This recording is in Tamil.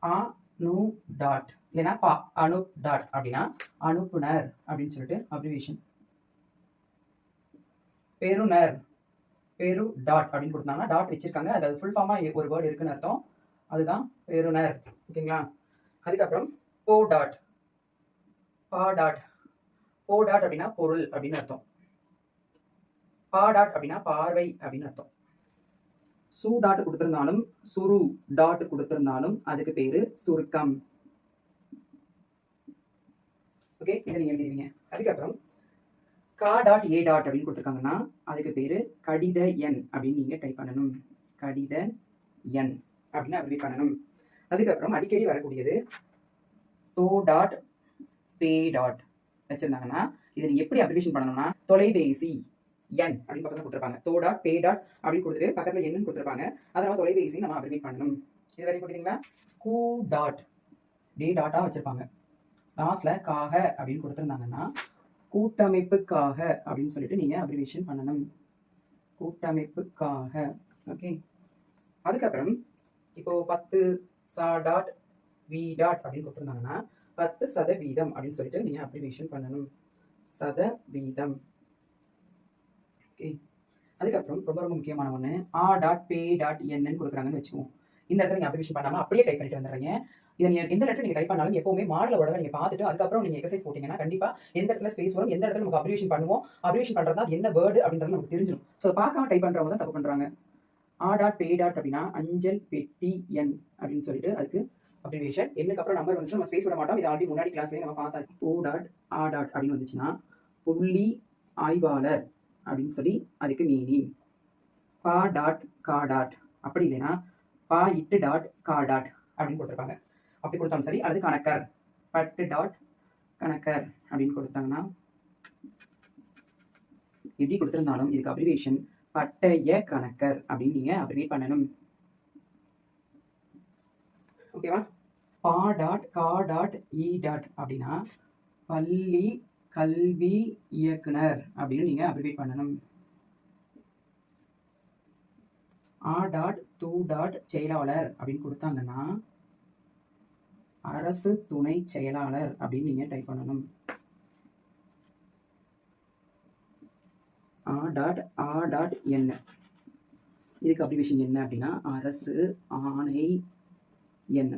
அனு டாட் இல்லைன்னா பா அனு டாட் அப்படின்னா அனுப்புனர் அப்படின்னு சொல்லிட்டு அப்ரிவேஷன். பெறுநர் பெரு டாட் அப்படின்னு கொடுத்தாங்கன்னா டாட் வச்சிருக்காங்க, அது ஃபுல் ஃபார்மா ஒரு வேர்டு இருக்குன்னு அர்த்தம், அதுதான் பெறுநர். ஓகேங்களா? அதுக்கப்புறம் போ டாட் பா டாட். போ டாட் அப்படின்னா பொருள் அப்படின்னு அர்த்தம். பா டாட் அப்படின்னா பார்வை அப்படின்னு அர்த்தம். சு டாட் கொடுத்திருந்தாலும் சுரு டாட் கொடுத்திருந்தாலும் அதுக்கு பேரு சுருக்கம். ஓகே, இதை நீங்க எழுதிடுவீங்க. அதுக்கப்புறம் கா டாட் ஏ டாட் அப்படின்னு கொடுத்துருக்காங்கன்னா அதுக்கு பேரு கடித எண் அப்படின்னு நீங்க டைப் பண்ணணும். கடித எண் அப்படின்னு அப்ரிவேட் பண்ணணும். அதுக்கப்புறம் அடிக்கடி வரக்கூடியது தோ டாட் பே டாட் வச்சிருந்தாங்கன்னா இதை நீ எப்படி அப்ரிவேஷன் பண்ணணும்னா தொலைபேசி எண் அப்படின்னு பக்கத்தில் கொடுத்துருப்பாங்க. தோ டாட் பே டாட் அப்படின்னு கொடுத்துட்டு பக்கத்தில் எண்ணு கொடுத்துருப்பாங்க, அதை நம்ம தொலைபேசி நம்ம அப்ரிவேட் பண்ணணும். இது வரைக்கும் கொடுத்தீங்களா? கூ டாட் டே டாட்டா வச்சிருப்பாங்க, லாஸ்ட்ல காக அப்படின்னு கொடுத்துருந்தாங்கன்னா கூட்டமைப்புக்காக அப்படின்னு சொல்லிட்டு நீங்க அப்ரிவேஷன் பண்ணணும். கூட்டமைப்புக்காக. ஓகே. அதுக்கப்புறம் இப்போ 10 சா டாட் வி டாட் அப்படின்னு கொடுத்துருந்தாங்கன்னா 10% அப்படின்னு சொல்லிட்டு நீங்க அப்ரிவேஷன் பண்ணணும். சதவீதம். ஓகே. அதுக்கப்புறம் ரொம்ப ரொம்ப முக்கியமான ஒன்று ஆ டாட் பே டாட் என்னன்னு கொடுக்குறாங்கன்னு வச்சுக்குவோம். இந்த இடத்துல நீங்கள் அப்ரிவேஷன் பண்ணாமல் அப்படியே டைப் பண்ணிட்டு வந்துடுறீங்க. இதை நீங்கள் எந்த லெட்டர் நீங்கள் டைப் பண்ணாலும் எப்பவுமே மாடலோட நீங்கள் பார்த்துட்டு அதுக்கப்புறம் நீங்கள் எக்ஸசைஸ் போட்டிங்கன்னா கண்டிப்பாக எந்த இடத்துல ஸ்பேஸ் வரும், எந்த இடத்துல நமக்கு அப்ரிவேஷன் பண்ணுவோம், அப்ரிவேஷன் பண்ணுறதா என்ன வேர்டு அப்படின்றது நமக்கு தெரிஞ்சிடும். ஸோ பார்க்காம டைப் பண்ணுறவங்க தான் தப்பு பண்ணுறாங்க. ஆ டாட் பே டாட் அப்படின்னா அஞ்சல் பெட்டி எண் அப்படின்னு சொல்லிட்டு அதுக்கு அப்ரிவேஷன். எண்ணுக்கு அப்புறம் நம்பர் வந்து நம்ம ஸ்பேஸ் விட மாட்டோம். இது ஆல்ரெடி முன்னாடி கிளாஸ்லேயே நம்ம பார்த்தா ஓ டாட் ஆ டாட் அப்படின்னு வந்துச்சுன்னா புள்ளி ஆய்வாளர் அப்படின்னு சொல்லி அதுக்கு மீனிங். பா டாட் கா டாட் அப்படி இல்லைன்னா பா இட்டு டாட் கா டாட் அப்படின்னு கொடுத்துருப்பாங்க. அப்படி கொடுத்தாலும் சரி, அல்லது கணக்கர் பட்டு டாட் கணக்கர் அப்படின்னு கொடுத்தாங்கன்னா எப்படி கொடுத்துருந்தாலும் இதுக்கு அப்ரிவேஷன் பட்டய கணக்கர் அப்படின்னு நீங்க அப்ரிவேட் பண்ணணும். ஓகேவா? பா டாட் கா டாட் இ டாட் அப்படின்னா பள்ளி கல்வி இயக்குனர் அப்படின்னு நீங்க அப்ரிவேட் பண்ணணும். ஆ டாட் தூ டாட் செயலாளர் அப்படின்னு கொடுத்தாங்கன்னா அரசு துணை செயலாளர் அப்படின்னு நீங்க டைப் பண்ணணும். ஆ டாட் என்ன இதுக்கு அப்ரிவேஷன் என்ன அப்படின்னா அரசு ஆணை எண்.